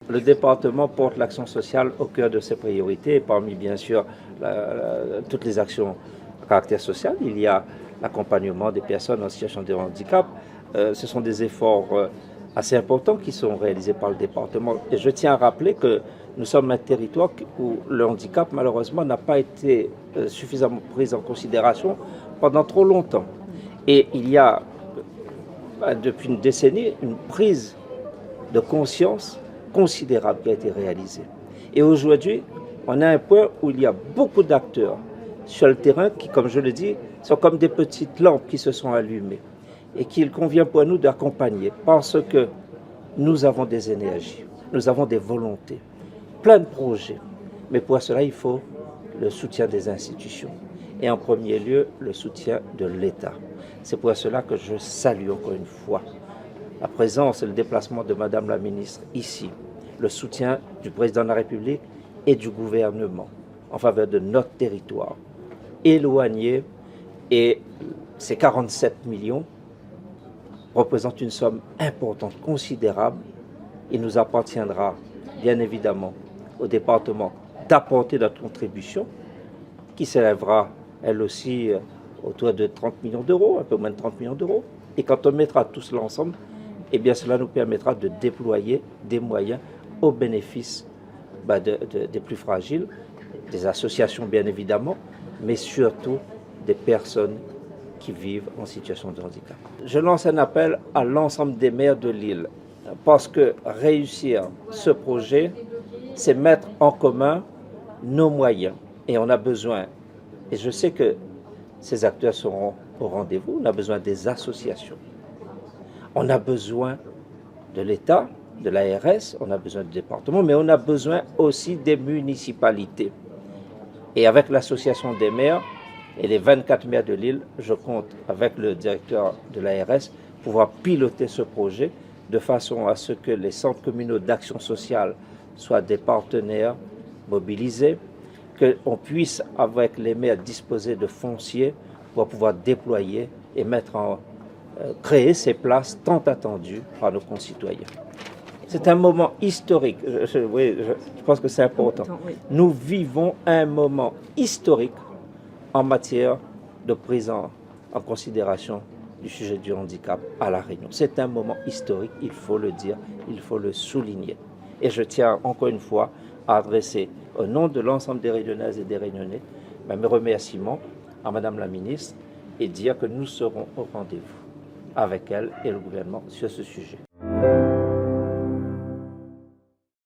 le département porte l'action sociale au cœur de ses priorités. Et parmi, bien sûr, toutes les actions à caractère social, il y a l'accompagnement des personnes en situation de handicap. Ce sont des efforts assez importants qui sont réalisés par le département. Et je tiens à rappeler que nous sommes un territoire où le handicap, malheureusement, n'a pas été suffisamment pris en considération pendant trop longtemps. Et il y a, depuis une décennie, une prise de conscience considérable qui a été réalisée. Et aujourd'hui, on a un point où il y a beaucoup d'acteurs sur le terrain qui, comme je le dis, sont comme des petites lampes qui se sont allumées et qu'il convient pour nous d'accompagner parce que nous avons des énergies, nous avons des volontés, plein de projets. Mais pour cela, il faut le soutien des institutions et en premier lieu, le soutien de l'État. C'est pour cela que je salue encore une fois la présence et le déplacement de Madame la ministre ici, le soutien du président de la République et du gouvernement en faveur de notre territoire éloigné, et ces 47 millions représentent une somme importante, considérable. Il nous appartiendra bien évidemment au département d'apporter notre contribution qui s'élèvera elle aussi autour de 30 millions d'euros, un peu moins de 30 millions d'euros. Et quand on mettra tout cela ensemble, eh bien cela nous permettra de déployer des moyens au bénéfice des plus fragiles, des associations bien évidemment, mais surtout des personnes qui vivent en situation de handicap. Je lance un appel à l'ensemble des maires de l'île, parce que réussir ce projet, c'est mettre en commun nos moyens. Et on a besoin, et je sais que ces acteurs seront au rendez-vous, on a besoin des associations. On a besoin de l'État, de l'ARS, on a besoin du département, mais on a besoin aussi des municipalités. Et avec l'association des maires et les 24 maires de l'île, je compte avec le directeur de l'ARS pouvoir piloter ce projet de façon à ce que les centres communaux d'action sociale soient des partenaires mobilisés, qu'on puisse avec les maires disposer de fonciers pour pouvoir déployer et créer ces places tant attendues par nos concitoyens. C'est un moment historique, je pense que c'est important. Nous vivons un moment historique en matière de prise en considération du sujet du handicap à La Réunion. C'est un moment historique, il faut le dire, il faut le souligner. Et je tiens encore une fois à adresser au nom de l'ensemble des Réunionnaises et des Réunionnais mes remerciements à Madame la ministre et dire que nous serons au rendez-vous avec elle et le gouvernement sur ce sujet.